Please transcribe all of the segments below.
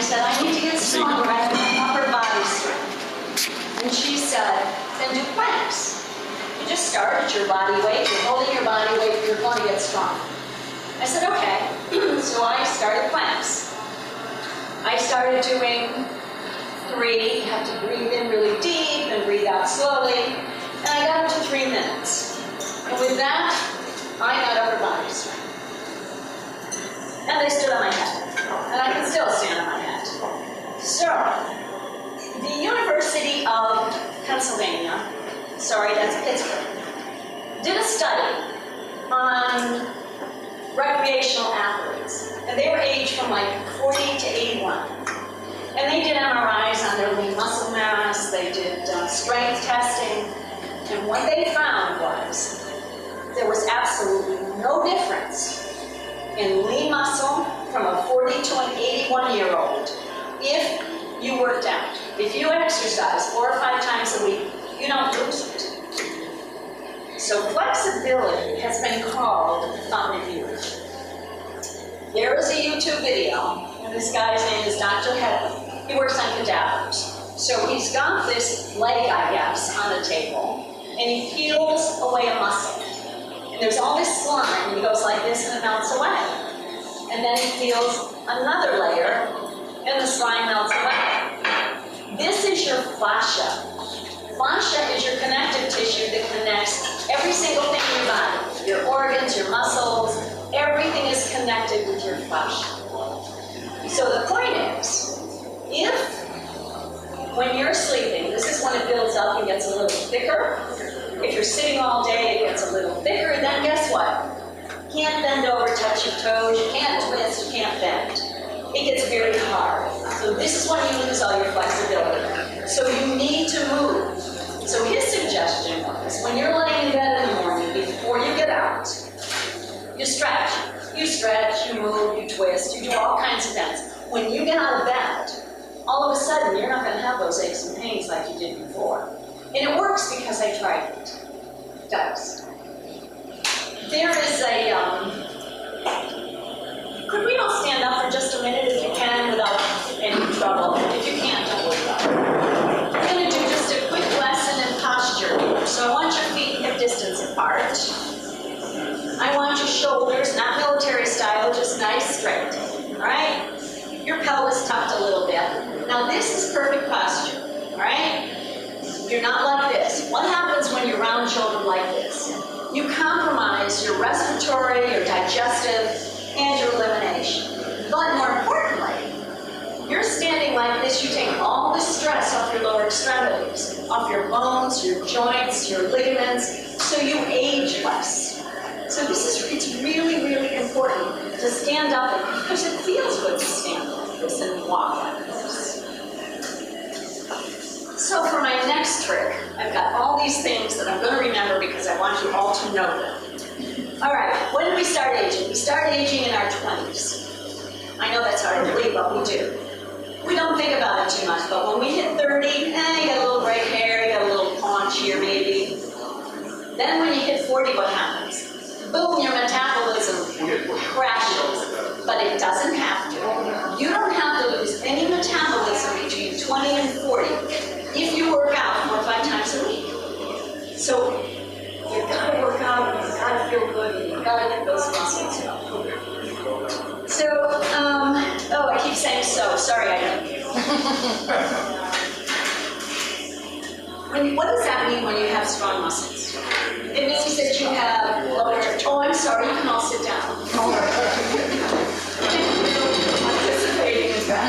said, I need to get stronger. I have my upper body strength. And she said, then do planks. You just start at your body weight. You're holding your body weight. You're going to get stronger. I said, okay. So I started planks. I started doing 3. You have to breathe in really deep and breathe out slowly. And I got up to 3 minutes. And with that, I got upper body strength. And I stood on my head. And I can still stand on my head. So, the University of Pennsylvania, sorry, that's Pittsburgh, did a study on recreational athletes. And they were aged from like 40 to 81. And they did MRIs on their lean muscle mass, they did strength testing, and what they found was there was absolutely no difference in lean muscle from a 40 to an 81-year-old if you worked out. If you exercise 4 or 5 times a week, you don't lose it. So flexibility has been called the fountain of youth. There is a YouTube video, and this guy's name is Dr. Hedley. He works on cadavers. So he's got this leg, I guess, on a table, and he peels away a muscle. And there's all this slime, and he goes like this, and it melts away. And then he peels another layer, and the slime melts away. This is your fascia. Fascia is your connective tissue that connects every single thing in your body. Your organs, your muscles, everything is connected with your fascia. So the point is, if, when you're sleeping, this is when it builds up and gets a little thicker. If you're sitting all day, it gets a little thicker, then guess what? You can't bend over, touch your toes, you can't twist, you can't bend. It gets very hard. So this is when you lose all your flexibility. So you need to move. So his suggestion was, when you're laying in bed in the morning, before you get out, you stretch. You stretch, you move, you twist, you do all kinds of things. When you get out of bed, all of a sudden, you're not going to have those aches and pains like you did before. And it works because I tried it. It does. There is a, could we all stand up for just a minute if you can without any trouble? If you can't, don't worry about it. We're going to do just a quick lesson in posture here. So I want your feet hip distance apart. I want your shoulders, not military style, just nice straight. All right? Your pelvis tucked a little bit. Now this is perfect posture, all right? You're not like this. What happens when you're round-shouldered like this? You compromise your respiratory, your digestive, and your elimination. But more importantly, you're standing like this, you take all the stress off your lower extremities, off your bones, your joints, your ligaments, so you age less. So it's really, really important to stand up, because it feels good to stand like this and walk like this. So for my next trick, I've got all these things that I'm going to remember because I want you all to know them. All right, when do we start aging? We start aging in our 20s. I know that's hard to believe, but we do. We don't think about it too much, but when we hit 30, you got a little gray hair, you got a little paunch here maybe. Then when you hit 40, what happens? Boom, your metabolism crashes. But it doesn't have to. You don't have to lose any metabolism between 20 and 40 if you work out 4 or 5 times a week. So you've got to work out, you've got to feel good, and you've got to get those muscles up. So, oh, I keep saying so. Sorry, I know. What does that mean when you have strong muscles? It means that you have lower, oh, I'm sorry, you can all sit down. Participating in that.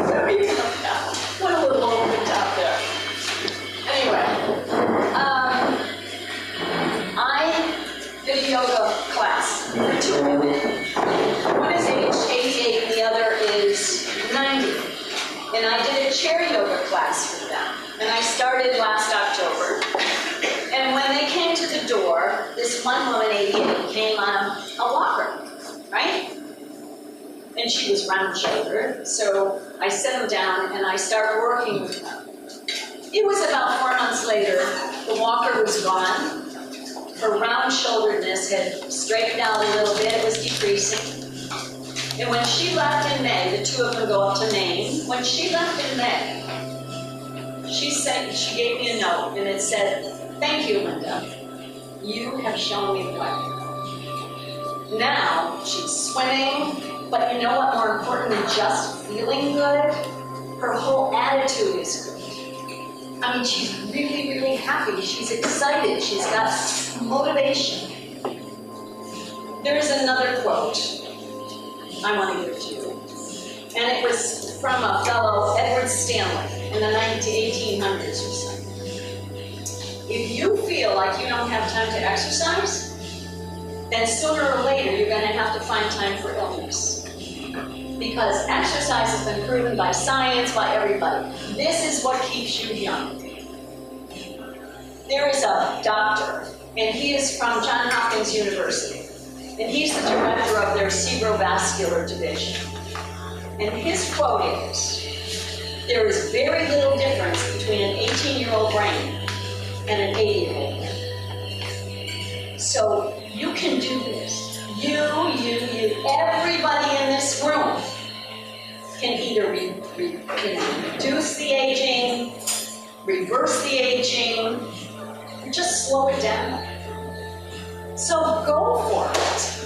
There you go. What a little over the top there. Anyway, I did a yoga class for 2 women. One is age 88 and the other is 90. And I did a chair yoga class for them. And I started last October. And when they came to the door, this one woman, 88, came on a walker, right? And she was round-shouldered. So I set them down and I started working with them. It was about 4 months later, the walker was gone. Her round-shoulderedness had straightened out a little bit. It was decreasing. And when she left in May, the two of them go up to Maine. When she left in May, she gave me a note, and it said, "Thank you, Linda. You have shown me the way." Now she's swimming, but you know what? More important than just feeling good, her whole attitude is good. I mean, she's really, really happy. She's excited. She's got motivation. There is another quote I want to give to you. And it was from a fellow, Edward Stanley, in the 1800s or so. If you feel like you don't have time to exercise, then sooner or later you're going to have to find time for illness. Because exercise has been proven by science, by everybody. This is what keeps you young. There is a doctor, and he is from Johns Hopkins University. And he's the director of their cerebrovascular division. And his quote is, "There is very little difference between an 18-year-old brain and an 80-year-old brain." So you can do this. You, everybody in this room can either reduce the aging, reverse the aging, or just slow it down. So go for it.